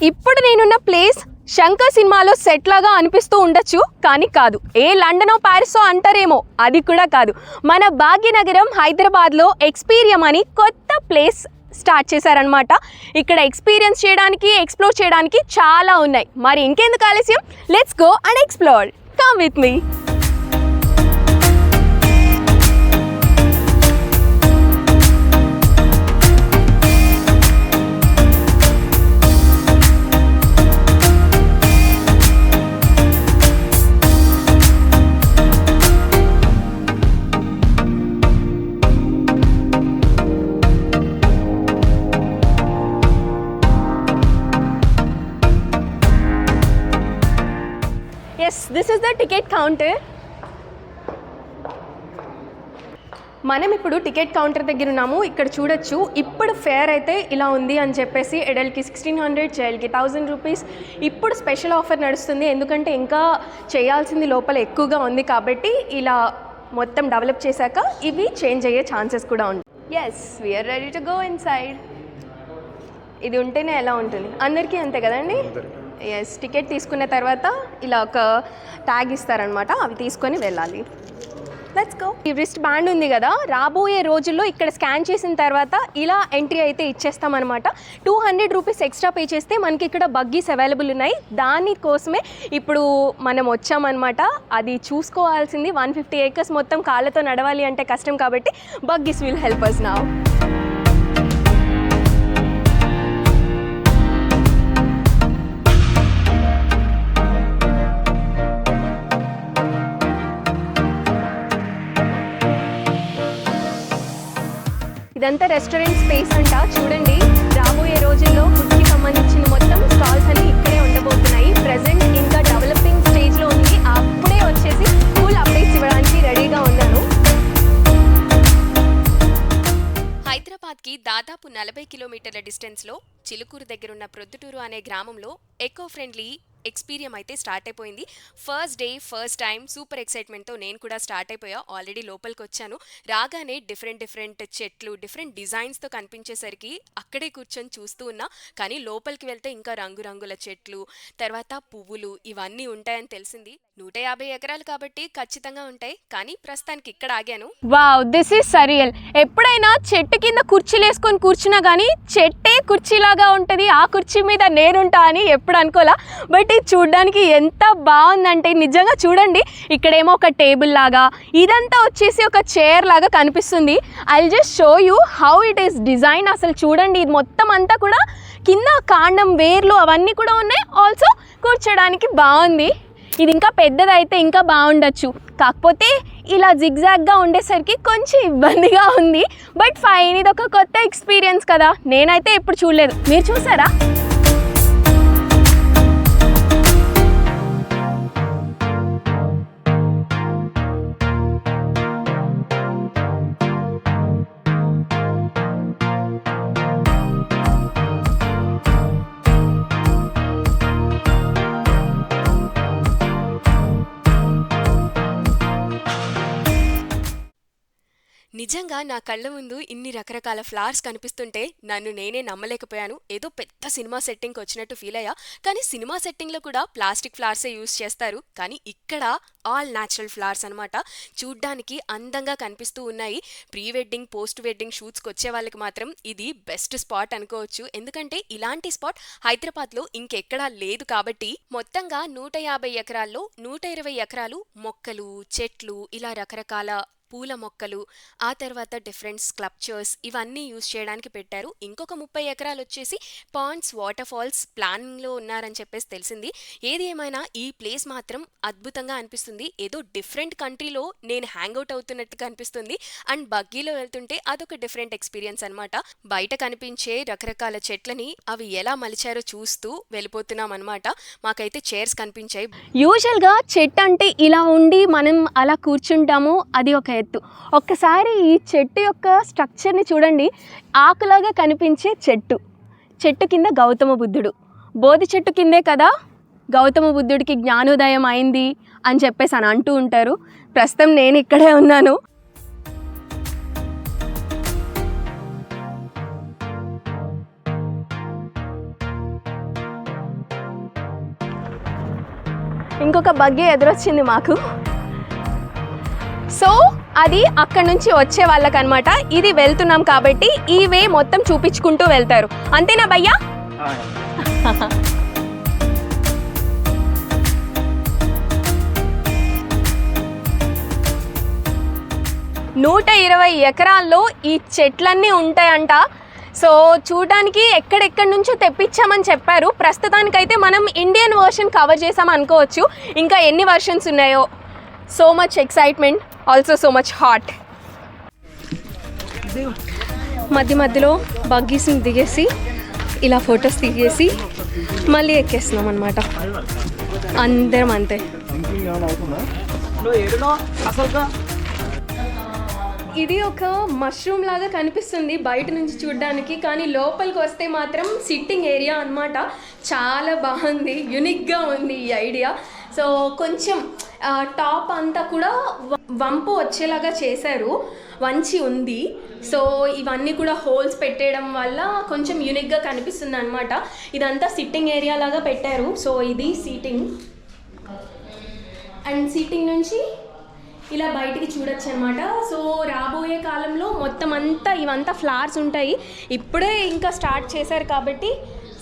ఇప్పుడు నేనున్న ప్లేస్ శంకర్ సినిమాలో సెట్ లాగా అనిపిస్తూ ఉండొచ్చు, కానీ కాదు. ఏ లండనో ప్యారిసో అంటారేమో, అది కూడా కాదు. మన భాగ్యనగరం హైదరాబాద్లో ఎక్స్పీరియం అని కొత్త ప్లేస్ స్టార్ట్ చేశారనమాట. ఇక్కడ ఎక్స్పీరియన్స్ చేయడానికి, ఎక్స్ప్లోర్ చేయడానికి చాలా ఉన్నాయి. మరి ఇంకెందుకు ఆలస్యం, let's go and explore. Come with me. This is the ticket counter. మనం ఇప్పుడు టికెట్ కౌంటర్ దగ్గర ఉన్నాము. ఇక్కడ చూడొచ్చు, ఇప్పుడు ఫేర్ అయితే ఇలా ఉంది అని చెప్పేసి అడల్ట్కి 1600, చైల్డ్కి 1000 రూపీస్. ఇప్పుడు స్పెషల్ ఆఫర్ నడుస్తుంది, ఎందుకంటే ఇంకా చేయాల్సింది లోపల ఎక్కువగా ఉంది కాబట్టి ఇలా మొత్తం డెవలప్ చేశాక ఇవి చేంజ్ అయ్యే ఛాన్సెస్ కూడా ఉంది. Yes, we're ready to go inside. ఇది ఉంటేనే ఎలా ఉంటుంది, అందరికీ అంతే కదండి. ఎస్, టికెట్ తీసుకున్న తర్వాత ఇలా ఒక ట్యాగ్ ఇస్తారనమాట, అవి తీసుకొని వెళ్ళాలి. Let's go. ఈ రిస్ట్ బ్యాండ్ ఉంది కదా, రాబోయే రోజుల్లో ఇక్కడ స్కాన్ చేసిన తర్వాత ఇలా ఎంట్రీ అయితే ఇచ్చేస్తామన్నమాట. 200 రూపీస్ ఎక్స్ట్రా పే చేస్తే మనకి ఇక్కడ బగ్గీస్ అవైలబుల్ ఉన్నాయి. దానికోసమే ఇప్పుడు మనం వచ్చామన్నమాట. అది చూసుకోవాల్సింది 150 acres మొత్తం కాళ్ళతో నడవాలి అంటే కష్టం కాబట్టి buggies will help us now. ఇదంతా రెస్టారెంట్ స్పేస్ అంట. చూడండి, రాబోయే రోజుల్లో ఫుడ్కి సంబంధించిన మొత్తం స్టాల్స్ అన్ని ఇక్కడే ఉండబోతున్నాయి. ప్రెజెంట్ ఇంకా డెవలపింగ్ స్టేజ్లో ఉంది. అప్పుడే వచ్చేసి ఫుల్ అప్డేట్స్ ఇవ్వడానికి రెడీగా ఉన్నాను. హైదరాబాద్కి దాదాపు 40 కిలోమీటర్ల డిస్టెన్స్లో చిలుకూరు దగ్గరున్న ప్రొద్దుటూరు అనే గ్రామంలో ఎకో ఫ్రెండ్లీ ఎక్స్పీరియం అయితే స్టార్ట్ అయిపోయింది. First day first time super ఎక్సైట్మెంట్తో నేను కూడా స్టార్ట్ అయిపోయా. ఆల్రెడీ లోపలికి వచ్చాను. రాగానే డిఫరెంట్ చెట్లు, డిఫరెంట్ డిజైన్స్తో కనిపించేసరికి అక్కడే కూర్చొని చూస్తూ ఉన్నా. కానీ లోపలికి వెళ్తే ఇంకా రంగురంగుల చెట్లు, తర్వాత పువ్వులు ఇవన్నీ ఉంటాయని తెలిసింది. 150 ఎకరాలు కాబట్టి ఖచ్చితంగా ఉంటాయి, కానీ ప్రస్తుతానికి ఇక్కడ ఆగాను. Wow, this is surreal. ఎప్పుడైనా చెట్టు కింద కుర్చీలు వేసుకొని కూర్చున్నా కానీ చెట్టే కుర్చీలాగా ఉంటుంది, ఆ కుర్చీ మీద నేనుంటా అని ఎప్పుడు అనుకోలా. బట్ ఇది చూడడానికి ఎంత బాగుందంటే నిజంగా చూడండి, ఇక్కడేమో ఒక టేబుల్ లాగా, ఇదంతా వచ్చేసి ఒక చైర్ లాగా కనిపిస్తుంది. I will just show you how it is design. అసలు చూడండి, ఇది మొత్తం అంతా కూడా కింద కాండం, వేర్లు అవన్నీ కూడా ఉన్నాయి. ఆల్సో కూర్చోడానికి బాగుంది. ఇది ఇంకా పెద్దదైతే ఇంకా బాగుండొచ్చు, కాకపోతే ఇలా జిగ్జాగ్గా ఉండేసరికి కొంచెం ఇబ్బందిగా ఉంది. బట్ ఫైన్, ఇది ఒక కొత్త ఎక్స్పీరియన్స్ కదా, నేనైతే ఎప్పుడు చూడలేదు. మీరు చూసారా? నిజంగా నా కళ్ళ ముందు ఇన్ని రకరకాల ఫ్లవర్స్ కనిపిస్తుంటే నన్ను నేనే నమ్మలేకపోయాను. ఏదో పెద్ద సినిమా సెట్టింగ్కి వచ్చినట్టు ఫీల్ అయ్యా. కానీ సినిమా సెట్టింగ్లో కూడా ప్లాస్టిక్ ఫ్లవర్సే యూజ్ చేస్తారు, కానీ ఇక్కడ ఆల్ న్యాచురల్ ఫ్లవర్స్ అనమాట. చూడ్డానికి అందంగా కనిపిస్తూ ఉన్నాయి. ప్రీ వెడ్డింగ్, పోస్ట్ వెడ్డింగ్ షూట్స్కి వచ్చే వాళ్ళకి మాత్రం ఇది బెస్ట్ స్పాట్ అనుకోవచ్చు. ఎందుకంటే ఇలాంటి స్పాట్ హైదరాబాద్లో ఇంకెక్కడా లేదు కాబట్టి. మొత్తంగా 150 ఎకరాల్లో 120 ఎకరాలు మొక్కలు, చెట్లు, ఇలా రకరకాల పూల మొక్కలు, ఆ తర్వాత డిఫరెంట్ స్కల్ప్చర్స్ ఇవన్నీ యూజ్ చేయడానికి పెట్టారు. ఇంకొక 30 ఎకరాలు వచ్చేసి పాండ్స్, వాటర్ ఫాల్స్ ప్లానింగ్లో ఉన్నారని చెప్పేసి తెలిసింది. ఏది ఏమైనా ఈ ప్లేస్ మాత్రం అద్భుతంగా అనిపిస్తుంది. ఏదో డిఫరెంట్ కంట్రీలో నేను హ్యాంగ్అవుట్ అవుతున్నట్టుగా అనిపిస్తుంది. అండ్ బగ్గీలో వెళ్తుంటే అదొక డిఫరెంట్ ఎక్స్పీరియన్స్ అనమాట. బయట కనిపించే రకరకాల చెట్లని అవి ఎలా మలిచారో చూస్తూ వెళ్ళిపోతున్నాం అనమాట. మాకైతే చైర్స్ కనిపించాయి. యూజువల్గా చెట్టు అంటే ఇలా ఉండి మనం అలా కూర్చుంటాము, అది ఒక ఎత్తు. ఒక్కసారి ఈ చెట్టు యొక్క స్ట్రక్చర్ని చూడండి. ఆకులాగా కనిపించే చెట్టు కింద గౌతమ బుద్ధుడు. బోధి చెట్టు కిందే కదా గౌతమ బుద్ధుడికి జ్ఞానోదయం అయింది అని చెప్పేసి అని అంటూ ఉంటారు. ప్రస్తుతం నేను ఇక్కడే ఉన్నాను. ఇంకొక బగ్గీ ఎదురొచ్చింది మాకు. సో అది అక్కడ నుంచి వచ్చే వాళ్ళకనమాట. ఇది వెళ్తున్నాం కాబట్టి ఈ వే మొత్తం చూపించుకుంటూ వెళ్తారు. అంతేనా భయ్యా? 120 ఎకరాల్లో ఈ చెట్లన్నీ ఉంటాయంట. సో చూడడానికి ఎక్కడెక్కడి నుంచో తెప్పించామని చెప్పారు. ప్రస్తుతానికైతే మనం ఇండియన్ వర్షన్ కవర్ చేసాం అనుకోవచ్చు. ఇంకా ఎన్ని వర్షన్స్ ఉన్నాయో. So much excitement, also so much hot. మధ్య మధ్యలో బగ్గీస్ని దిగేసి ఇలా ఫొటోస్ దిగేసి మళ్ళీ ఎక్కేస్తున్నాం అనమాట. అందరం అంతే. ఇది ఒక మష్రూమ్ లాగా కనిపిస్తుంది బయట నుంచి చూడడానికి, కానీ లోపలికి వస్తే మాత్రం సిట్టింగ్ ఏరియా అన్నమాట. చాలా బాగుంది, యూనిక్గా ఉంది ఈ ఐడియా. సో కొంచెం టాప్ అంతా కూడా వంపు వచ్చేలాగా చేశారు, వంచి ఉంది. సో ఇవన్నీ కూడా హోల్స్ పెట్టేయడం వల్ల కొంచెం యూనిక్గా కనిపిస్తుంది అనమాట. ఇదంతా సిట్టింగ్ ఏరియా లాగా పెట్టారు. సో ఇది సీటింగ్, అండ్ సీటింగ్ నుంచి ఇలా బయటికి చూడొచ్చు అనమాట. సో రాబోయే కాలంలో మొత్తం అంతా ఇవంతా ఫ్లవర్స్ ఉంటాయి. ఇప్పుడే ఇంకా స్టార్ట్ చేశారు కాబట్టి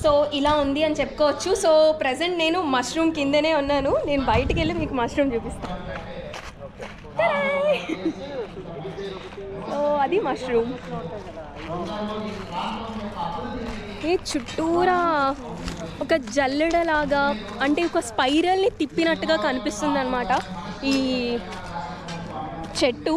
సో ఇలా ఉంది అని చెప్పుకోవచ్చు. సో ప్రజెంట్ నేను మష్రూమ్ కిందనే ఉన్నాను. నేను బయటికి వెళ్ళి మీకు మష్రూమ్ చూపిస్తాను. సో అది మష్రూమ్. ఏ చుట్టూరా ఒక జల్లెడలాగా, అంటే ఒక స్పైరల్ని తిప్పినట్టుగా కనిపిస్తుంది అనమాట ఈ చెట్టు.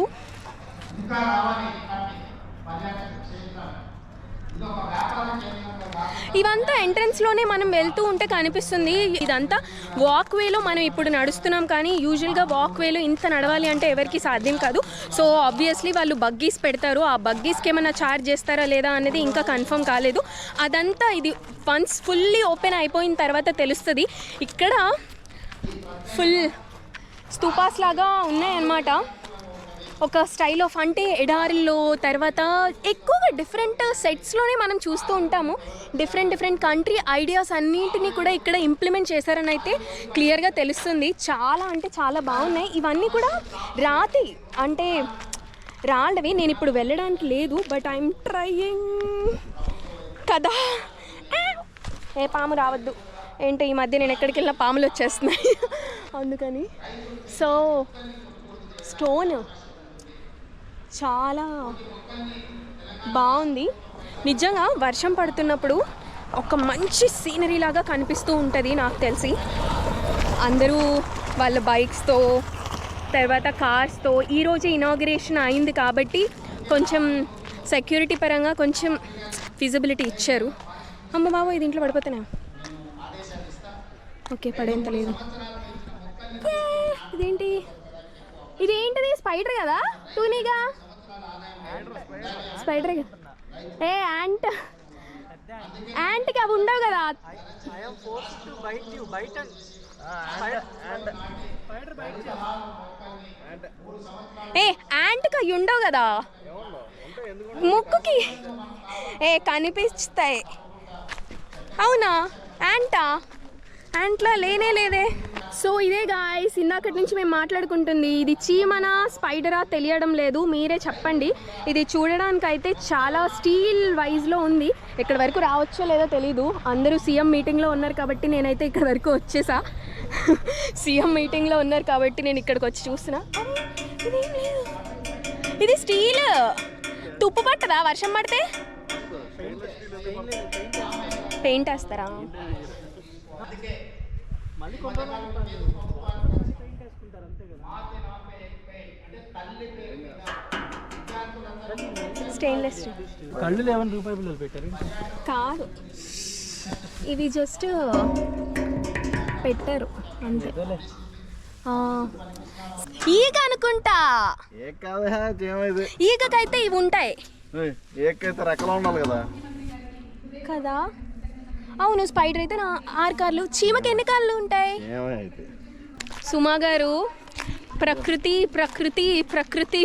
ఇవంతా ఎంట్రన్స్లోనే మనం వెళ్తూ ఉంటే కనిపిస్తుంది. ఇదంతా వాక్ వేలో మనం ఇప్పుడు నడుస్తున్నాం, కానీ యూజువల్గా వాక్ వేలో ఇంత నడవాలి అంటే ఎవరికి సాధ్యం కాదు. సో ఆబ్వియస్లీ వాళ్ళు బగ్గీస్ పెడతారు. ఆ బగ్గీస్కి ఏమైనా ఛార్జ్ చేస్తారా లేదా అనేది ఇంకా కన్ఫర్మ్ కాలేదు. అదంతా ఇది వన్స్ ఫుల్లీ ఓపెన్ అయిపోయిన తర్వాత తెలుస్తుంది. ఇక్కడ ఫుల్ స్తూపాస్ లాగా ఉన్నాయన్నమాట. ఒక స్టైల్ ఆఫ్, అంటే ఎడారిలో తర్వాత ఎక్కువగా డిఫరెంట్ సెట్స్లోనే మనం చూస్తూ ఉంటాము. డిఫరెంట్ కంట్రీ ఐడియాస్ అన్నింటినీ కూడా ఇక్కడ ఇంప్లిమెంట్ చేశారని అయితే క్లియర్గా తెలుస్తుంది. చాలా అంటే చాలా బాగున్నాయి. ఇవన్నీ కూడా రాతి, అంటే రాళ్ళవి. నేను ఇప్పుడు వెళ్ళడానికి లేదు, బట్ ఐఎమ్ ట్రయింగ్ కదా. ఏ పాము రావద్దు. ఏంటో ఈ మధ్య నేను ఎక్కడికి వెళ్ళినా పాములు వచ్చేస్తున్నాయి అందుకని. సో స్టోన్ చాలా బాగుంది. నిజంగా వర్షం పడుతున్నప్పుడు ఒక మంచి సీనరీ లాగా కనిపిస్తూ ఉంటుంది నాకు తెలిసి. అందరూ వాళ్ళ బైక్స్తో తర్వాత కార్స్తో, ఈరోజే ఇనాగ్రేషన్ అయింది కాబట్టి కొంచెం సెక్యూరిటీ పరంగా కొంచెం ఫిజిబిలిటీ ఇచ్చారు. అమ్మ బాబు ఇది ఇంట్లో పడిపోతానే. ఓకే పడేంత లేదు. ఇదేంటిది స్పైడర్ కదా? టూనీగా స్పైడర్ కదా. ఏ యాంట్కి అవి ఉండవు కదా. ఏ యాంట్కి అవి ఉండవు కదా ముక్కుకి. కనిపిస్తాయి. అవునా? యాంట్లా లేనే లేదే. సో ఇదే గాయ్స్, ఇందాకటి నుంచి మేము మాట్లాడుకుంటుంది. ఇది చీమనా స్పైడరా తెలియడం లేదు, మీరే చెప్పండి. ఇది చూడడానికి అయితే చాలా స్టీల్ వైజ్లో ఉంది. ఇక్కడ వరకు రావచ్చో లేదో తెలీదు. అందరూ సీఎం మీటింగ్లో ఉన్నారు కాబట్టి నేనైతే ఇక్కడ వరకు వచ్చేసా. సీఎం మీటింగ్లో ఉన్నారు కాబట్టి నేను ఇక్కడికి వచ్చి చూస్తున్నా. ఇదేం లేదు, ఇది స్టీల్. తుప్పు పట్టదా వర్షం పడితే? పెయింట్ వేస్తారా? స్టెయిన్లెస్ కళ్ళు 11 రూపాయల బిల్లులు పెట్టారు కాదు, ఇవి జస్ట్ పెట్టారు అంతే. ఈగ అనుకుంటా. ఈగకైతే ఇవి ఉంటాయి కదా. అవును, స్పైడర్ అయితే 6 కాళ్ళు, చీమకి ఎన్ని కాళ్ళు ఉంటాయి? సుమా గారు ప్రకృతి ప్రకృతి ప్రకృతి.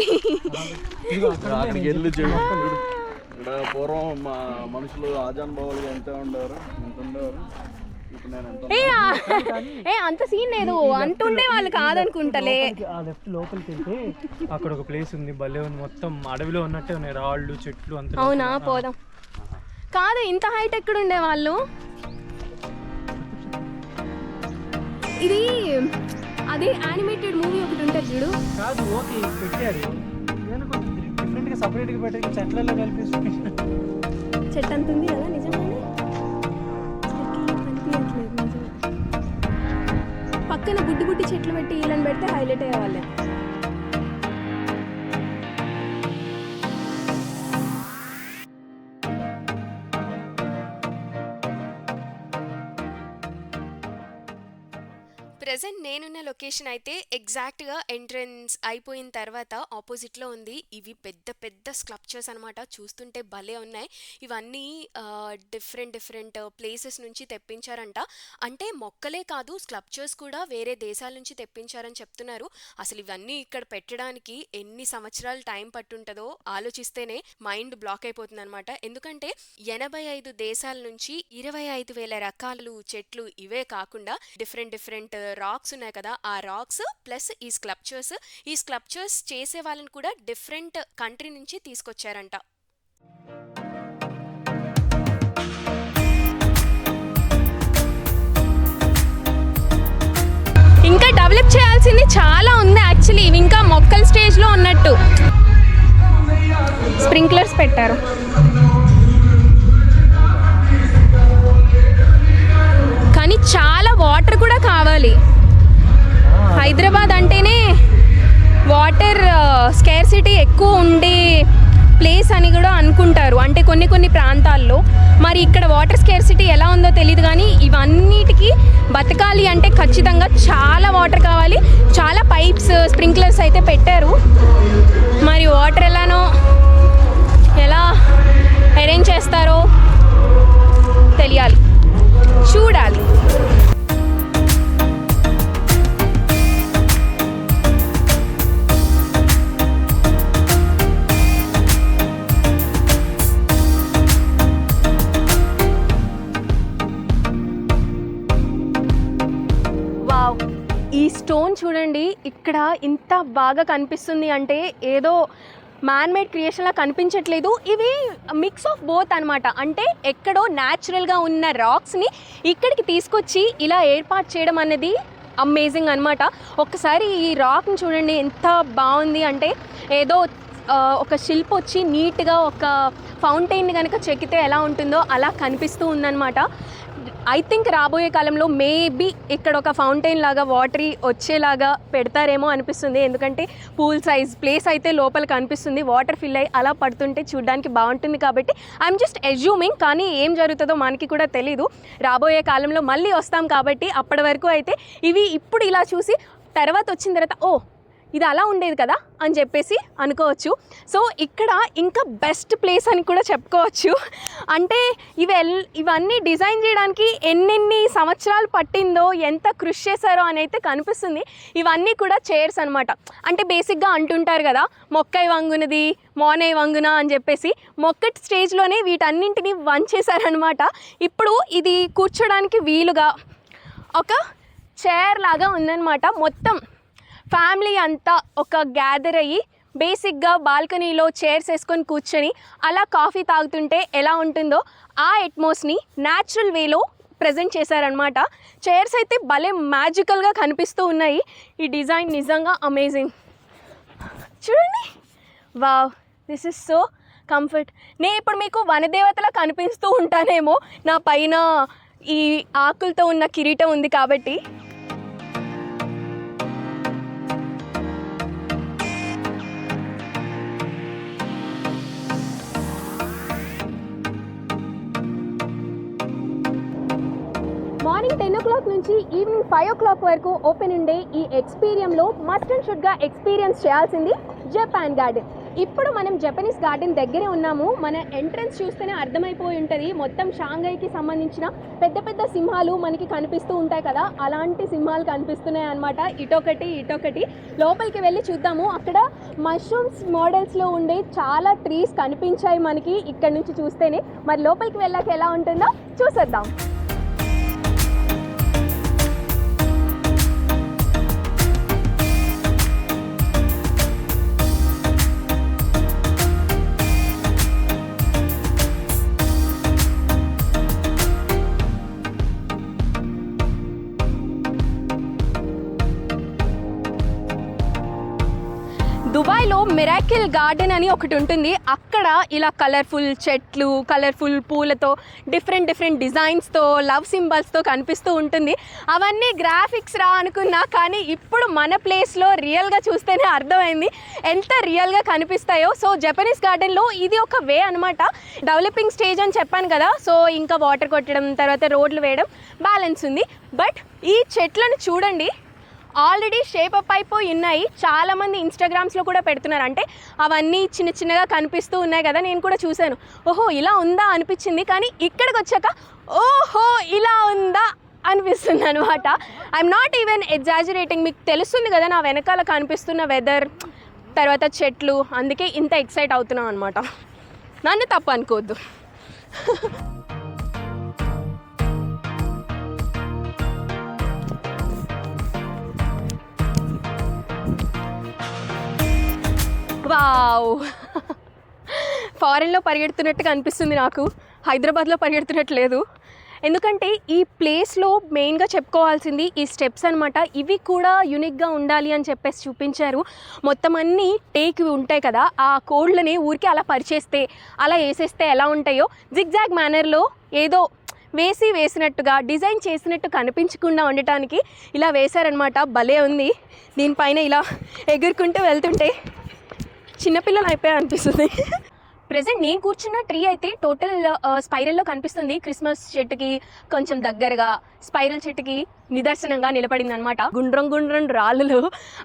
పూర్వం మా మనుషులు ఆజానుభావులుగా ఎంత ఉండేవారు. అంత సీన్ లేదు, అంతుండే వాళ్ళు కాదనుకుంటలే. ఆ లెఫ్ట్ లోపలికి వెళ్తే అక్కడ ఒక ప్లేస్ ఉంది, భలే ఉంది, మొత్తం అడవిలో ఉన్నట్టే ఉన్నాయి, రాళ్ళు చెట్లు అంత. అవునా, పోదాం. కాదు, ఇంత హైట్ ఎక్కడ ఉండే వాళ్ళు? ఇది అదే యానిమేటెడ్ మూవీ ఒకటి ఉంటుంది చూడు. కాదు, ఓకే పెట్టారు, డిఫరెంట్ గా సపరేట్ గా పెట్టారు, చెట్లలో కలిపి చెట్టు అంత ఉంది కదా, నిజంగానే కనిపించట్లేదు. నిజం పక్కన బుడ్డి బుడ్డి చెట్లు పెట్టి వీళ్ళని పెడితే హైలైట్ అయ్యేవాళ్ళే. ప్రెజెంట్ నేనున్న లొకేషన్ అయితే ఎగ్జాక్ట్గా ఎంట్రన్స్ అయిపోయిన తర్వాత ఆపోజిట్లో ఉంది. ఇవి పెద్ద పెద్ద స్కల్ప్చర్స్ అనమాట, చూస్తుంటే భలే ఉన్నాయి. ఇవన్నీ డిఫరెంట్ ప్లేసెస్ నుంచి తెప్పించారంట. అంటే మొక్కలే కాదు, స్కల్ప్చర్స్ కూడా వేరే దేశాల నుంచి తెప్పించారని చెప్తున్నారు. అసలు ఇవన్నీ ఇక్కడ పెట్టడానికి ఎన్ని సంవత్సరాలు టైం పట్టుంటుందో ఆలోచిస్తేనే మైండ్ బ్లాక్ అయిపోతుంది అనమాట. ఎందుకంటే 85 దేశాల నుంచి 25,000 రకాలు చెట్లు, ఇవే కాకుండా డిఫరెంట్ రాక్స్ ఉన్నాయి కదా, ఆ రాక్స్ ప్లస్ ఈ స్కల్ప్చర్స్ చేసే వాళ్ళని కూడా డిఫరెంట్ కంట్రీ నుంచి తీసుకొచ్చారంట. ఇంకా డెవలప్ చేయాల్సింది చాలా ఉంది యాక్చువల్లీ. ఇవి ఇంకా మొక్కల స్టేజ్లో ఉన్నట్టు. స్ప్రింక్లర్స్ పెట్టారు. కానీ చాలా వాటర్ కూడా కావాలి. హైదరాబాద్ అంటేనే వాటర్ స్కేర్సిటీ ఎక్కువ ఉండే ప్లేస్ అని కూడా అనుకుంటారు, అంటే కొన్ని ప్రాంతాల్లో. మరి ఇక్కడ వాటర్ స్కేర్సిటీ ఎలా ఉందో తెలియదు, కానీ ఇవన్నిటికీ బతకాలి అంటే ఖచ్చితంగా చాలా వాటర్ కావాలి. చాలా పైప్స్, స్ప్రింక్లర్స్ అయితే పెట్టారు. మరి వాటర్ ఎలా అరేంజ్ చేస్తారో తెలియాలి, చూడాలి. వావ్, ఈ స్టోన్ చూడండి, ఇక్కడ ఇంత బాగా కనిపిస్తుంది అంటే ఏదో మ్యాన్మేడ్ క్రియేషన్లా కనిపించట్లేదు. ఇవి మిక్స్ ఆఫ్ బోత్ అనమాట. అంటే ఎక్కడో న్యాచురల్గా ఉన్న రాక్స్ని ఇక్కడికి తీసుకొచ్చి ఇలా ఏర్పాటు చేయడం అనేది అమేజింగ్ అనమాట. ఒక్కసారి ఈ రాక్ని చూడండి, ఎంత బాగుంది అంటే ఏదో ఒక శిల్పి వచ్చి నీట్గా ఒక ఫౌంటైన్ని కనుక చెక్కితే ఎలా ఉంటుందో అలా కనిపిస్తూ ఉందన్నమాట. ఐ థింక్ రాబోయే కాలంలో మేబీ ఇక్కడ ఒక ఫౌంటైన్ లాగా వాటరీ వచ్చేలాగా పెడతారేమో అనిపిస్తుంది. ఎందుకంటే పూల్ సైజ్ ప్లేస్ అయితే లోపల కనిపిస్తుంది, వాటర్ ఫిల్ అయ్యి అలా పడుతుంటే చూడడానికి బాగుంటుంది. కాబట్టి ఐఎమ్ జస్ట్ అజ్యూమింగ్, కానీ ఏం జరుగుతుందో మనకి కూడా తెలీదు. రాబోయే కాలంలో మళ్ళీ వస్తాం కాబట్టి అప్పటి వరకు అయితే ఇవి ఇప్పుడు ఇలా చూసి తర్వాత వచ్చిన తర్వాత ఓ ఇది అలా ఉండేది కదా అని చెప్పేసి అనుకోవచ్చు. సో ఇక్కడ ఇంకా బెస్ట్ ప్లేస్ అని కూడా చెప్పుకోవచ్చు. అంటే ఇవన్నీ డిజైన్ చేయడానికి ఎన్నెన్ని సంవత్సరాలు పట్టిందో, ఎంత కృషి చేశారో అని అయితే కనిపిస్తుంది. ఇవన్నీ కూడా చైర్స్ అనమాట. అంటే బేసిక్గా అంటుంటారు కదా, మొక్కై వంగునది మోనై వంగున అని చెప్పేసి, మొక్కటి స్టేజ్లోనే వీటన్నింటినీ వంచేశారనమాట. ఇప్పుడు ఇది కూర్చోడానికి వీలుగా ఒక చైర్ లాగా ఉందన్నమాట. మొత్తం ఫ్యామిలీ అంతా ఒక గ్యాదర్ అయ్యి బేసిక్గా బాల్కనీలో చైర్స్ వేసుకొని కూర్చొని అలా కాఫీ తాగుతుంటే ఎలా ఉంటుందో ఆ అట్మాస్ఫియర్ని న్యాచురల్ వేలో ప్రజెంట్ చేశారనమాట. చైర్స్ అయితే భలే మ్యాజికల్గా కనిపిస్తూ ఉన్నాయి. ఈ డిజైన్ నిజంగా అమేజింగ్. చూడండి, wow, this is so comfort. నేను ఇప్పుడు మీకు వనదేవతలా కనిపిస్తూ ఉంటానేమో, నా పైన ఈ ఆకులతో ఉన్న కిరీటం ఉంది కాబట్టి. మార్నింగ్ 10 o'clock నుంచి ఈవినింగ్ 5 o'clock వరకు ఓపెన్ ఉండే ఈ ఎక్స్పీరియంలో మస్ట్ అండ్ షుడ్గా ఎక్స్పీరియన్స్ చేయాల్సింది జపాన్ గార్డెన్. ఇప్పుడు మనం జపనీస్ గార్డెన్ దగ్గరే ఉన్నాము. మన ఎంట్రన్స్ చూస్తేనే అర్థమైపోయి ఉంటుంది. మొత్తం షాంఘైకి సంబంధించిన పెద్ద పెద్ద సింహాలు మనకి కనిపిస్తూ ఉంటాయి కదా, అలాంటి సింహాలు కనిపిస్తున్నాయి అన్నమాట. ఇటొకటి లోపలికి వెళ్ళి చూద్దాము. అక్కడ మష్రూమ్స్ మోడల్స్లో ఉండే చాలా ట్రీస్ కనిపించాయి మనకి ఇక్కడ నుంచి చూస్తేనే. మరి లోపలికి వెళ్ళాక ఎలా ఉంటుందో చూసేద్దాం. మిరాకిల్ గార్డెన్ అని ఒకటి ఉంటుంది. అక్కడ ఇలా కలర్ఫుల్ చెట్లు, కలర్ఫుల్ పూలతో, డిఫరెంట్ డిజైన్స్తో, లవ్ సింబల్స్తో కనిపిస్తూ ఉంటుంది. అవన్నీ గ్రాఫిక్స్ రా అనుకున్నా, కానీ ఇప్పుడు మన ప్లేస్లో రియల్గా చూస్తేనే అర్థమైంది ఎంత రియల్గా కనిపిస్తాయో. సో జపనీస్ గార్డెన్లో ఇది ఒక వే అనమాట. డెవలపింగ్ స్టేజ్ అని చెప్పాను కదా, సో ఇంకా వాటర్ కొట్టడం, తర్వాత రోడ్లు వేయడం బ్యాలెన్స్ ఉంది. బట్ ఈ చెట్లను చూడండి, ఆల్రెడీ షేప్ అప్ అయిపోయి ఉన్నాయి. చాలామంది ఇన్స్టాగ్రామ్స్లో కూడా పెడుతున్నారు. అంటే అవన్నీ చిన్నగా కనిపిస్తూ ఉన్నాయి కదా, నేను కూడా చూశాను. ఓహో ఇలా ఉందా అనిపించింది. కానీ ఇక్కడికి వచ్చాక ఓహో ఇలా ఉందా అనిపిస్తుంది అనమాట. I'm not even exaggerating. మీకు తెలుస్తుంది కదా నా వెనకాల కనిపిస్తున్న వెదర్, తర్వాత చెట్లు, అందుకే ఇంత ఎక్సైట్ అవుతున్నాం అనమాట. నన్ను తప్పు అనుకోవద్దు. వావ్, ఫారెన్లో పరిగెడుతున్నట్టుగా అనిపిస్తుంది నాకు, హైదరాబాద్లో పరిగెడుతున్నట్టు లేదు. ఎందుకంటే ఈ ప్లేస్లో మెయిన్గా చెప్పుకోవాల్సింది ఈ స్టెప్స్ అనమాట. ఇవి కూడా యూనిక్గా ఉండాలి అని చెప్పేసి చూపించారు. మొత్తం అన్నీ టేక్ ఉంటాయి కదా, ఆ కోడ్లని ఊరికి అలా పరిచేస్తే, అలా వేసేస్తే ఎలా ఉంటాయో జిగ్జాగ్ మేనర్లో ఏదో వేసినట్టుగా డిజైన్ చేసినట్టు కనిపించకుండా ఉండటానికి ఇలా వేశారనమాట. భలే ఉంది. దీనిపైన ఇలా ఎగురుకుంటూ వెళ్తుంటే చిన్నపిల్లలు అయిపోయా అనిపిస్తుంది. ప్రెజెంట్ నేను కూర్చున్న ట్రీ అయితే టోటల్ స్పైరల్లో కనిపిస్తుంది. క్రిస్మస్ చెట్టుకి కొంచెం దగ్గరగా, స్పైరల్ చెట్టుకి నిదర్శనంగా నిలబడింది అనమాట. గుండ్రం రాళ్ళు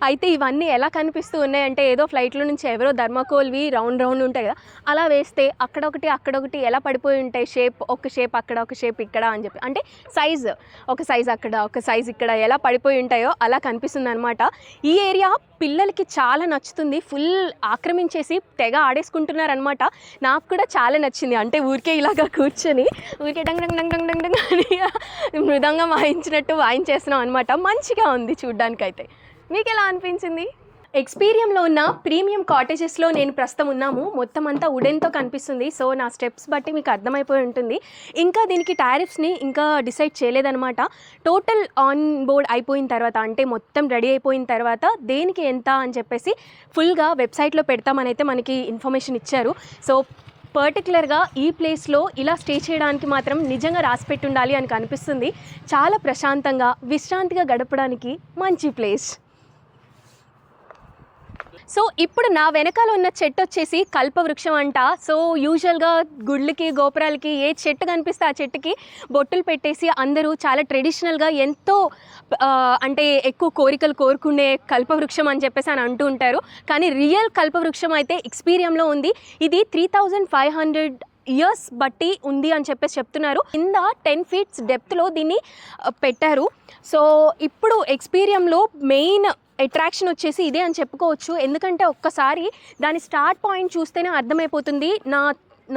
అయితే ఇవన్నీ ఎలా కనిపిస్తూ ఉన్నాయంటే ఏదో ఫ్లైట్లో నుంచి ఎవరో ధర్మకోల్వి రౌండ్ ఉంటాయి కదా, అలా వేస్తే అక్కడొకటి ఎలా పడిపోయి ఉంటాయి. ఒక షేప్ అక్కడ, ఒక షేప్ ఇక్కడ అని చెప్పి, అంటే ఒక సైజ్ అక్కడ, ఒక సైజ్ ఇక్కడ ఎలా పడిపోయి ఉంటాయో అలా కనిపిస్తుంది అనమాట. ఈ ఏరియా పిల్లలకి చాలా నచ్చుతుంది. ఫుల్ ఆక్రమించేసి తెగ ఆడేసుకుంటున్నారు అనమాట. నాకు కూడా చాలా నచ్చింది. అంటే ఊరికే ఇలాగా కూర్చొని ఊరికే డంగ్ అని మృదంగం వాయించినట్టు వాయించేస్తున్నాం అనమాట. మంచిగా ఉంది చూడ్డానికైతే. మీకు ఎలా అనిపించింది? ఎక్స్పీరియంలో ఉన్న ప్రీమియం కాటేజెస్లో నేను ప్రస్తుతం ఉన్నాము. మొత్తం అంతా వుడెన్తో కనిపిస్తుంది. సో నా స్టెప్స్ బట్టి మీకు అర్థమైపోయి ఉంటుంది. ఇంకా దీనికి టారిఫ్స్ని ఇంకా డిసైడ్ చేయలేదన్నమాట. టోటల్ ఆన్ బోర్డ్ అయిపోయిన తర్వాత, అంటే మొత్తం రెడీ అయిపోయిన తర్వాత దేనికి ఎంత అని చెప్పేసి ఫుల్గా వెబ్సైట్లో పెడతామని అయితే మనకి ఇన్ఫర్మేషన్ ఇచ్చారు. సో పర్టికులర్గా ఈ ప్లేస్లో ఇలా స్టే చేయడానికి మాత్రం నిజంగా రాసిపెట్టి ఉండాలి అని కనిపిస్తుంది. చాలా ప్రశాంతంగా విశ్రాంతిగా గడపడానికి మంచి ప్లేస్. సో ఇప్పుడు నా వెనకాల ఉన్న చెట్టు వచ్చేసి కల్పవృక్షం అంట. సో యూజువల్గా గుళ్ళకి, గోపురాలకి ఏ చెట్టు కనిపిస్తే ఆ చెట్టుకి బొట్టులు పెట్టేసి అందరూ చాలా ట్రెడిషనల్గా ఎంతో అంటే ఎక్కువ కోరికలు కోరుకునే కల్పవృక్షం అని చెప్పేసి అని అంటూ ఉంటారు. కానీ రియల్ కల్పవృక్షం అయితే ఎక్స్పీరియంలో ఉంది. ఇది 3500 ఇయర్స్ బట్టి ఉంది అని చెప్పేసి చెప్తున్నారు. కింద 10 feet డెప్త్లో దీన్ని పెట్టారు. సో ఇప్పుడు ఎక్స్పీరియంలో మెయిన్ అట్రాక్షన్ వచ్చేసి ఇదే అని చెప్పుకోవచ్చు. ఎందుకంటే ఒక్కసారి దాని స్టార్ట్ పాయింట్ చూస్తేనే అర్థమైపోతుంది.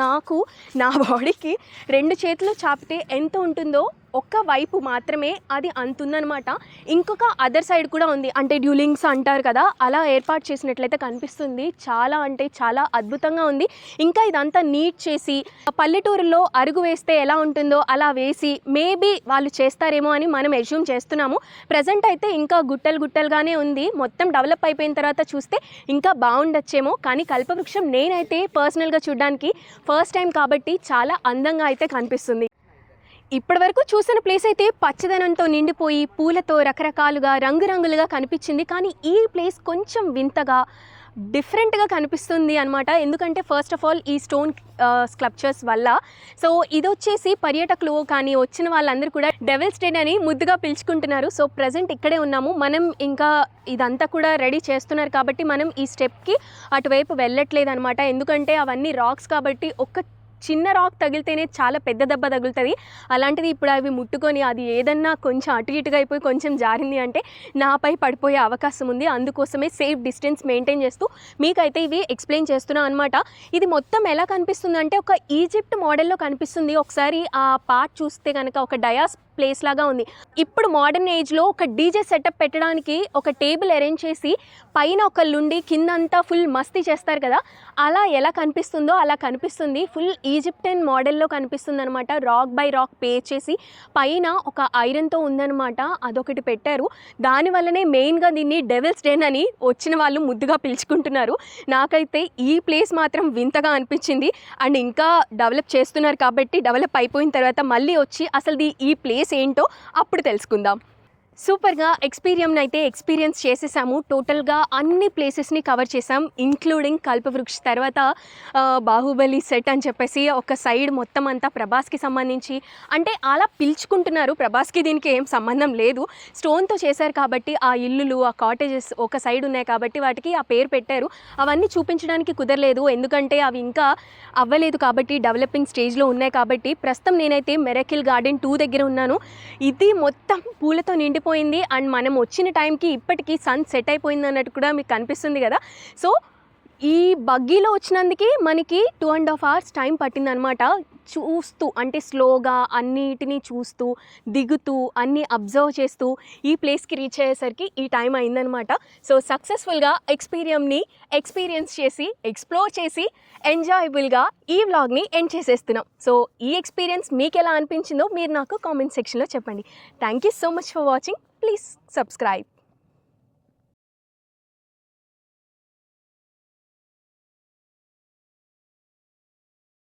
నాకు నా బాడీకి 2 చేతులు చాపితే ఎంత ఉంటుందో ఒక్క వైపు మాత్రమే అది అంతుందనమాట. ఇంకొక అదర్ సైడ్ కూడా ఉంది, అంటే డ్యూలింగ్స్ అంటారు కదా, అలా ఏర్పాటు చేసినట్లయితే కనిపిస్తుంది. చాలా అంటే చాలా అద్భుతంగా ఉంది. ఇంకా ఇదంతా నీట్ చేసి పల్లెటూరులో అరుగు వేస్తే ఎలా ఉంటుందో అలా వేసి మేబీ వాళ్ళు చేస్తారేమో అని మనం ఎజ్యూమ్ చేస్తున్నాము. ప్రజెంట్ అయితే ఇంకా గుట్టలుగానే ఉంది. మొత్తం డెవలప్ అయిపోయిన తర్వాత చూస్తే ఇంకా బాగుండొచ్చేమో. కానీ కల్పవృక్షం నేనైతే పర్సనల్గా చూడడానికి ఫస్ట్ టైం కాబట్టి చాలా అందంగా అయితే కనిపిస్తుంది. ఇప్పటి వరకు చూసిన ప్లేస్ అయితే పచ్చదనంతో నిండిపోయి పూలతో రకరకాలుగా రంగురంగులుగా కనిపించింది. కానీ ఈ ప్లేస్ కొంచెం వింతగా డిఫరెంట్గా కనిపిస్తుంది అనమాట. ఎందుకంటే ఫస్ట్ ఆఫ్ ఆల్ ఈ స్టోన్ స్కల్ప్చర్స్ వల్ల. సో ఇది వచ్చేసి పర్యాటకులు కానీ వచ్చిన వాళ్ళందరూ కూడా డెవిల్స్ డెన్ అని ముద్దుగా పిలుచుకుంటున్నారు. సో ప్రజెంట్ ఇక్కడే ఉన్నాము. మనం ఇంకా ఇదంతా కూడా రెడీ చేస్తున్నారు కాబట్టి మనం ఈ స్టెప్కి అటువైపు వెళ్ళట్లేదు అనమాట. ఎందుకంటే అవన్నీ రాక్స్ కాబట్టి ఒక్క చిన్న రాక్ తగిలితేనే చాలా పెద్ద దెబ్బ తగులుతుంది. అలాంటిది ఇప్పుడు అవి ముట్టుకొని అది ఏదన్నా కొంచెం అటు ఇటుగా అయిపోయి కొంచెం జారింది అంటే నాపై పడిపోయే అవకాశం ఉంది. అందుకోసమే సేఫ్ డిస్టెన్స్ మెయింటైన్ చేస్తూ మీకైతే ఇవి ఎక్స్ప్లెయిన్ చేస్తున్నాను అనమాట. ఇది మొత్తం ఎలా కనిపిస్తుంది అంటే ఒక ఈజిప్ట్ మోడల్లో కనిపిస్తుంది. ఒకసారి ఆ పార్ట్ చూస్తే కనుక ఒక డయాస్ ప్లేస్ లాగా ఉంది. ఇప్పుడు మోడర్న్ ఏజ్లో ఒక డీజే సెటప్ పెట్టడానికి ఒక టేబుల్ అరేంజ్ చేసి పైన ఒకళ్ళుండి కిందంతా ఫుల్ మస్తీ చేస్తారు కదా, అలా ఎలా కనిపిస్తుందో అలా కనిపిస్తుంది. ఫుల్ ఈజిప్టియన్ మోడల్లో కనిపిస్తుంది అనమాట. రాక్ బై రాక్ పే చేసి పైన ఒక ఐరన్తో ఉందన్నమాట, అదొకటి పెట్టారు. దానివల్లనే మెయిన్గా దీన్ని డెవిల్స్ డెన్ అని వచ్చిన వాళ్ళు ముద్దుగా పిలుచుకుంటున్నారు. నాకైతే ఈ ప్లేస్ మాత్రం వింతగా అనిపించింది. అండ్ ఇంకా డెవలప్ చేస్తున్నారు కాబట్టి డెవలప్ అయిపోయిన తర్వాత మళ్ళీ వచ్చి అసలు ఈ ప్లేస్ ఏంటో అప్పుడు తెలుసుకుందాం. సూపర్గా ఎక్స్పీరియన్స్ చేసేసాము. టోటల్గా అన్ని ప్లేసెస్ని కవర్ చేసాం, ఇంక్లూడింగ్ కల్పవృక్ష. తర్వాత బాహుబలి సెట్ అని చెప్పేసి ఒక సైడ్ మొత్తం అంతా ప్రభాస్కి సంబంధించి, అంటే అలా పిలుచుకుంటున్నారు. ప్రభాస్కి దీనికి ఏం సంబంధం లేదు, స్టోన్తో చేశారు కాబట్టి ఆ ఇల్లులు, ఆ కాటేజెస్ ఒక సైడ్ ఉన్నాయి కాబట్టి వాటికి ఆ పేరు పెట్టారు. అవన్నీ చూపించడానికి కుదరలేదు, ఎందుకంటే అవి ఇంకా అవ్వలేదు కాబట్టి, డెవలపింగ్ స్టేజ్లో ఉన్నాయి కాబట్టి. ప్రస్తుతం నేనైతే మిరకిల్ గార్డెన్ 2 దగ్గర ఉన్నాను. ఇది మొత్తం పూలతో నిండిపోయింది. అండ్ మనం వచ్చిన టైంకి ఇప్పటికీ సన్ సెట్ అయిపోయింది అన్నట్టు కూడా మీకు కనిపిస్తుంది కదా. సో ఈ బగ్గీలో వచ్చినందుకే మనకి 2.5 hours టైం పట్టిందనమాట. చూస్తూ, అంటే స్లోగా అన్నిటినీ చూస్తూ దిగుతూ అన్నీ అబ్జర్వ్ చేస్తూ ఈ ప్లేస్కి రీచ్ అయ్యేసరికి ఈ టైం అయిందనమాట. సో సక్సెస్ఫుల్గా ఎక్స్పీరియన్స్ చేసి, ఎక్స్ప్లోర్ చేసి, ఎంజాయబుల్గా ఈ వ్లాగ్ని ఎండ్ చేసేస్తున్నాం. సో ఈ ఎక్స్పీరియన్స్ మీకు ఎలా అనిపించిందో మీరు నాకు కామెంట్ సెక్షన్లో చెప్పండి. Thank you so much for watching. Please subscribe.